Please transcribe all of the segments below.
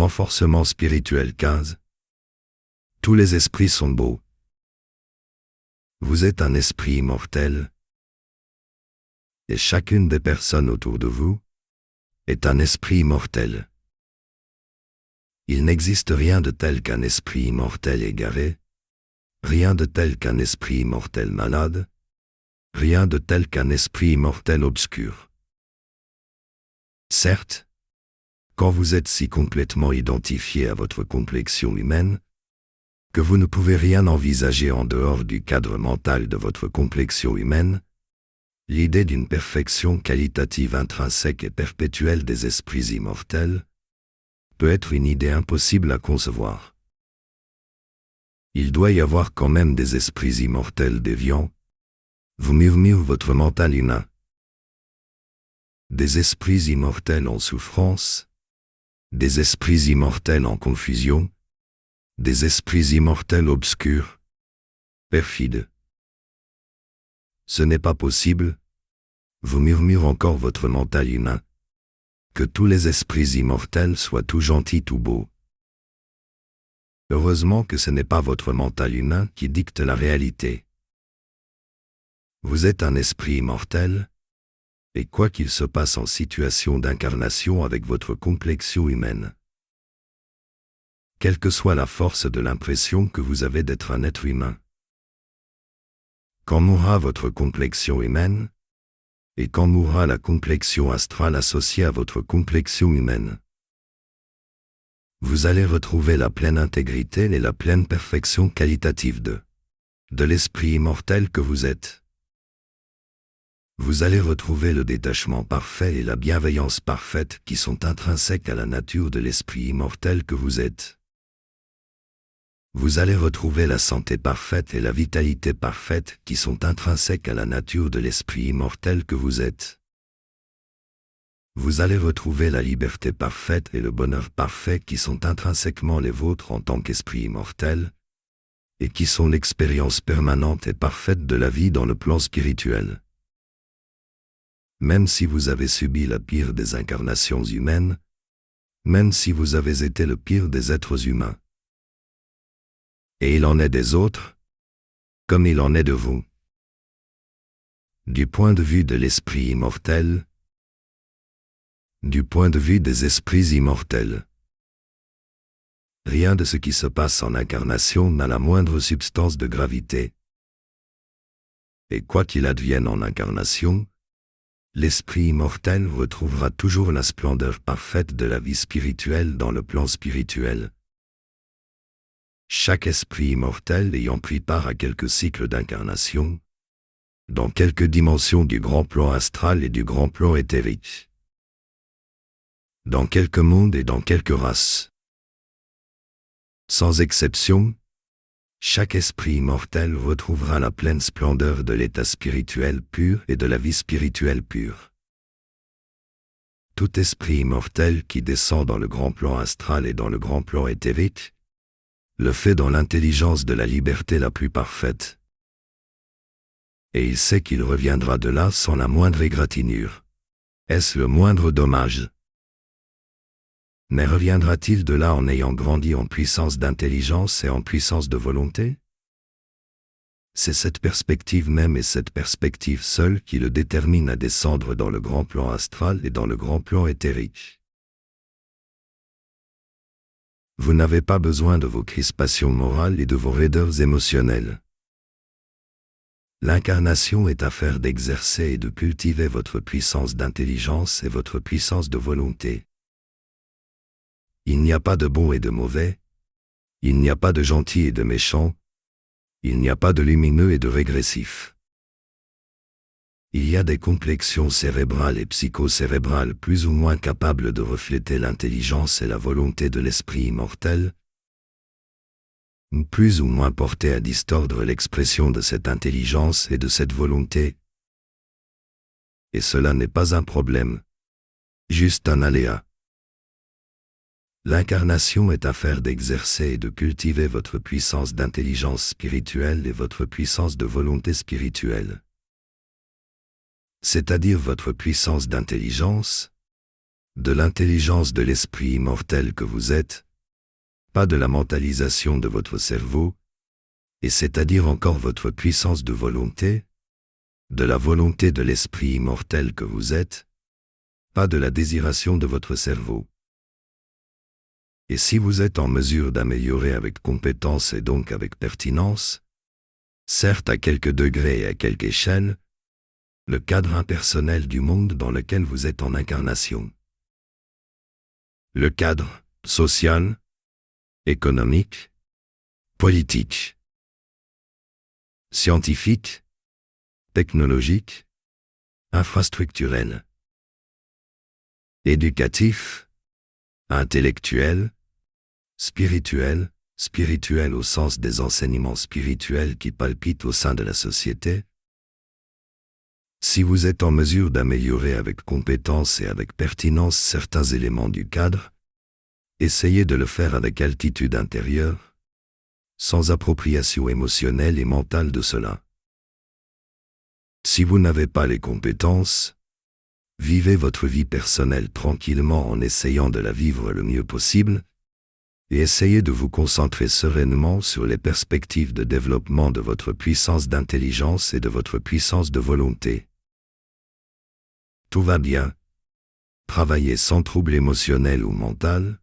Renforcement spirituel 15. Tous les esprits sont beaux. Vous êtes un esprit immortel, et chacune des personnes autour de vous est un esprit immortel. Il n'existe rien de tel qu'un esprit immortel égaré, rien de tel qu'un esprit immortel malade, rien de tel qu'un esprit immortel obscur. Certes, quand vous êtes si complètement identifié à votre complexion humaine, que vous ne pouvez rien envisager en dehors du cadre mental de votre complexion humaine, l'idée d'une perfection qualitative intrinsèque et perpétuelle des esprits immortels peut être une idée impossible à concevoir. Il doit y avoir quand même des esprits immortels déviants, vous murmure votre mental humain. Des esprits immortels en souffrance, des esprits immortels en confusion, des esprits immortels obscurs, perfides. Ce n'est pas possible, vous murmure encore votre mental humain, que tous les esprits immortels soient tout gentils, tout beaux. Heureusement que ce n'est pas votre mental humain qui dicte la réalité. Vous êtes un esprit immortel, et quoi qu'il se passe en situation d'incarnation avec votre complexion humaine, quelle que soit la force de l'impression que vous avez d'être un être humain, quand mourra votre complexion humaine, et quand mourra la complexion astrale associée à votre complexion humaine, vous allez retrouver la pleine intégrité et la pleine perfection qualitative de l'esprit immortel que vous êtes. Vous allez retrouver le détachement parfait et la bienveillance parfaite qui sont intrinsèques à la nature de l'esprit immortel que vous êtes. Vous allez retrouver la santé parfaite et la vitalité parfaite qui sont intrinsèques à la nature de l'esprit immortel que vous êtes. Vous allez retrouver la liberté parfaite et le bonheur parfait qui sont intrinsèquement les vôtres en tant qu'esprit immortel, et qui sont l'expérience permanente et parfaite de la vie dans le plan spirituel. Même si vous avez subi la pire des incarnations humaines, même si vous avez été le pire des êtres humains, et il en est des autres, comme il en est de vous. Du point de vue de l'esprit immortel, du point de vue des esprits immortels, rien de ce qui se passe en incarnation n'a la moindre substance de gravité. Et quoi qu'il advienne en incarnation, l'esprit immortel retrouvera toujours la splendeur parfaite de la vie spirituelle dans le plan spirituel. Chaque esprit immortel ayant pris part à quelques cycles d'incarnation, dans quelques dimensions du grand plan astral et du grand plan éthérique, dans quelques mondes et dans quelques races. Sans exception, chaque esprit immortel retrouvera la pleine splendeur de l'état spirituel pur et de la vie spirituelle pure. Tout esprit immortel qui descend dans le grand plan astral et dans le grand plan éthérique le fait dans l'intelligence de la liberté la plus parfaite. Et il sait qu'il reviendra de là sans la moindre égratignure. Est-ce le moindre dommage? Mais reviendra-t-il de là en ayant grandi en puissance d'intelligence et en puissance de volonté? C'est cette perspective même et cette perspective seule qui le détermine à descendre dans le grand plan astral et dans le grand plan éthérique. Vous n'avez pas besoin de vos crispations morales et de vos raideurs émotionnelles. L'incarnation est affaire d'exercer et de cultiver votre puissance d'intelligence et votre puissance de volonté. Il n'y a pas de bon et de mauvais, il n'y a pas de gentil et de méchant, il n'y a pas de lumineux et de régressif. Il y a des complexions cérébrales et psychocérébrales plus ou moins capables de refléter l'intelligence et la volonté de l'esprit immortel, plus ou moins portées à distordre l'expression de cette intelligence et de cette volonté. Et cela n'est pas un problème, juste un aléa. L'incarnation est affaire d'exercer et de cultiver votre puissance d'intelligence spirituelle et votre puissance de volonté spirituelle. C'est-à-dire votre puissance d'intelligence, de l'intelligence de l'esprit immortel que vous êtes, pas de la mentalisation de votre cerveau, et c'est-à-dire encore votre puissance de volonté, de la volonté de l'esprit immortel que vous êtes, pas de la désiration de votre cerveau. Et si vous êtes en mesure d'améliorer avec compétence et donc avec pertinence, certes à quelques degrés et à quelque échelle, le cadre impersonnel du monde dans lequel vous êtes en incarnation. Le cadre social, économique, politique, scientifique, technologique, infrastructurel, éducatif, intellectuel, spirituel au sens des enseignements spirituels qui palpitent au sein de la société. Si vous êtes en mesure d'améliorer avec compétence et avec pertinence certains éléments du cadre, essayez de le faire avec altitude intérieure, sans appropriation émotionnelle et mentale de cela. Si vous n'avez pas les compétences, vivez votre vie personnelle tranquillement en essayant de la vivre le mieux possible, et essayez de vous concentrer sereinement sur les perspectives de développement de votre puissance d'intelligence et de votre puissance de volonté. Tout va bien. Travaillez sans trouble émotionnel ou mental,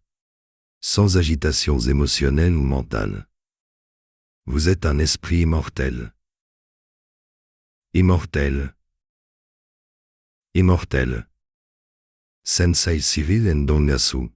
sans agitations émotionnelles ou mentales. Vous êtes un esprit immortel. Immortel. Immortel. Sensei Cyril Ndonyasu.